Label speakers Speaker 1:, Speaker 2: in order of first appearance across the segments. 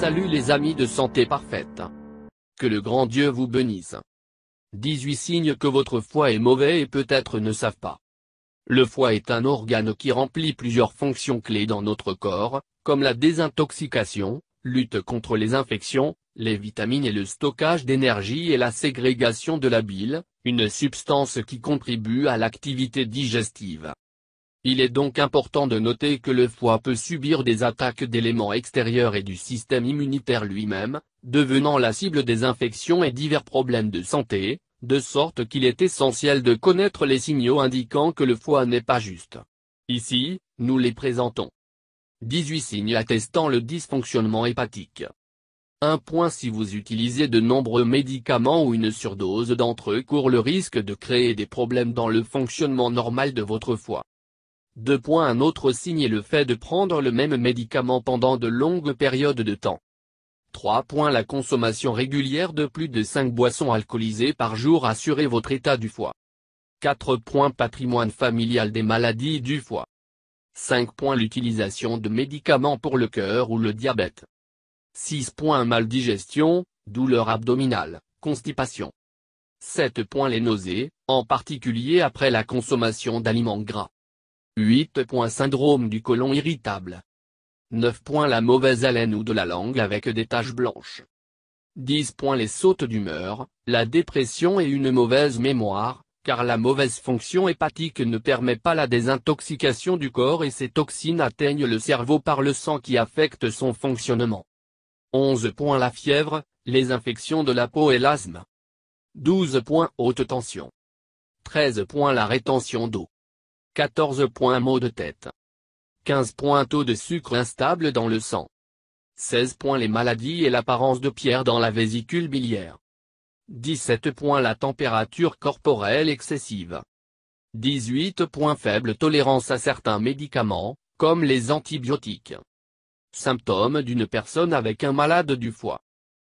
Speaker 1: Salut les amis de Santé Parfaite. Que le grand Dieu vous bénisse. 18 signes que votre foie est mauvais et peut-être ne savent pas. Le foie est un organe qui remplit plusieurs fonctions clés dans notre corps, comme la désintoxication, lutte contre les infections, les vitamines et le stockage d'énergie et la ségrégation de la bile, une substance qui contribue à l'activité digestive. Il est donc important de noter que le foie peut subir des attaques d'éléments extérieurs et du système immunitaire lui-même, devenant la cible des infections et divers problèmes de santé, de sorte qu'il est essentiel de connaître les signaux indiquant que le foie n'est pas juste. Ici, nous les présentons. 18 signes attestant le dysfonctionnement hépatique. 1. Si vous utilisez de nombreux médicaments ou une surdose d'entre eux court le risque de créer des problèmes dans le fonctionnement normal de votre foie. 2. Un autre signe est le fait de prendre le même médicament pendant de longues périodes de temps. 3. La consommation régulière de plus de 5 boissons alcoolisées par jour assurez votre état du foie. 4. Patrimoine familial des maladies du foie. 5. L'utilisation de médicaments pour le cœur ou le diabète. 6. Maldigestion, douleur abdominale, constipation. 7. Les nausées, en particulier après la consommation d'aliments gras. 8. Syndrome du côlon irritable. 9. La mauvaise haleine ou de la langue avec des taches blanches. 10. Les sautes d'humeur, la dépression et une mauvaise mémoire, car la mauvaise fonction hépatique ne permet pas la désintoxication du corps et ces toxines atteignent le cerveau par le sang qui affecte son fonctionnement. 11. La fièvre, les infections de la peau et l'asthme. 12. Haute tension. 13. La rétention d'eau. 14. Maux de tête. 15. Taux de sucre instable dans le sang. 16. Les maladies et l'apparence de pierre dans la vésicule biliaire. 17. La température corporelle excessive. 18. Faible tolérance à certains médicaments, comme les antibiotiques. Symptômes d'une personne avec un malade du foie.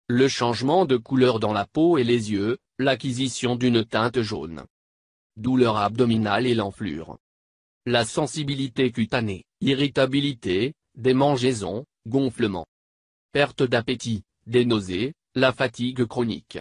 Speaker 1: Le changement de couleur dans la peau et les yeux, l'acquisition d'une teinte jaune. Douleur abdominale et l'enflure. La sensibilité cutanée, irritabilité, démangeaisons, gonflement. Perte d'appétit, des nausées, la fatigue chronique.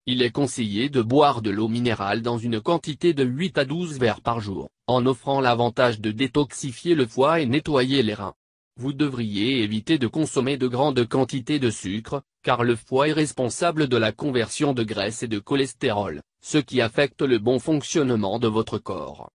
Speaker 1: Il est conseillé de boire de l'eau minérale dans une quantité de 8 à 12 verres par jour, en offrant l'avantage de détoxifier le foie et nettoyer les reins. Vous devriez éviter de consommer de grandes quantités de sucre, car le foie est responsable de la conversion de graisse et de cholestérol, ce qui affecte le bon fonctionnement de votre corps.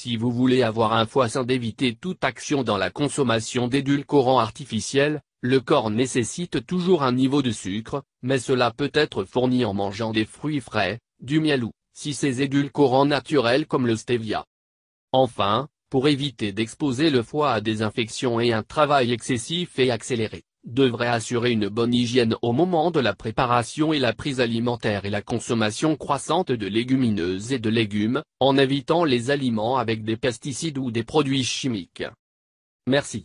Speaker 1: Si vous voulez avoir un foie sain d'éviter toute action dans la consommation d'édulcorants artificiels, le corps nécessite toujours un niveau de sucre, mais cela peut être fourni en mangeant des fruits frais, du miel ou, si ces édulcorants naturels comme le stevia. Enfin, pour éviter d'exposer le foie à des infections et un travail excessif et accéléré, devrait assurer une bonne hygiène au moment de la préparation et la prise alimentaire et la consommation croissante de légumineuses et de légumes, en évitant les aliments avec des pesticides ou des produits chimiques. Merci.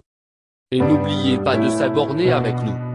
Speaker 1: Et n'oubliez pas de s'abonner avec nous.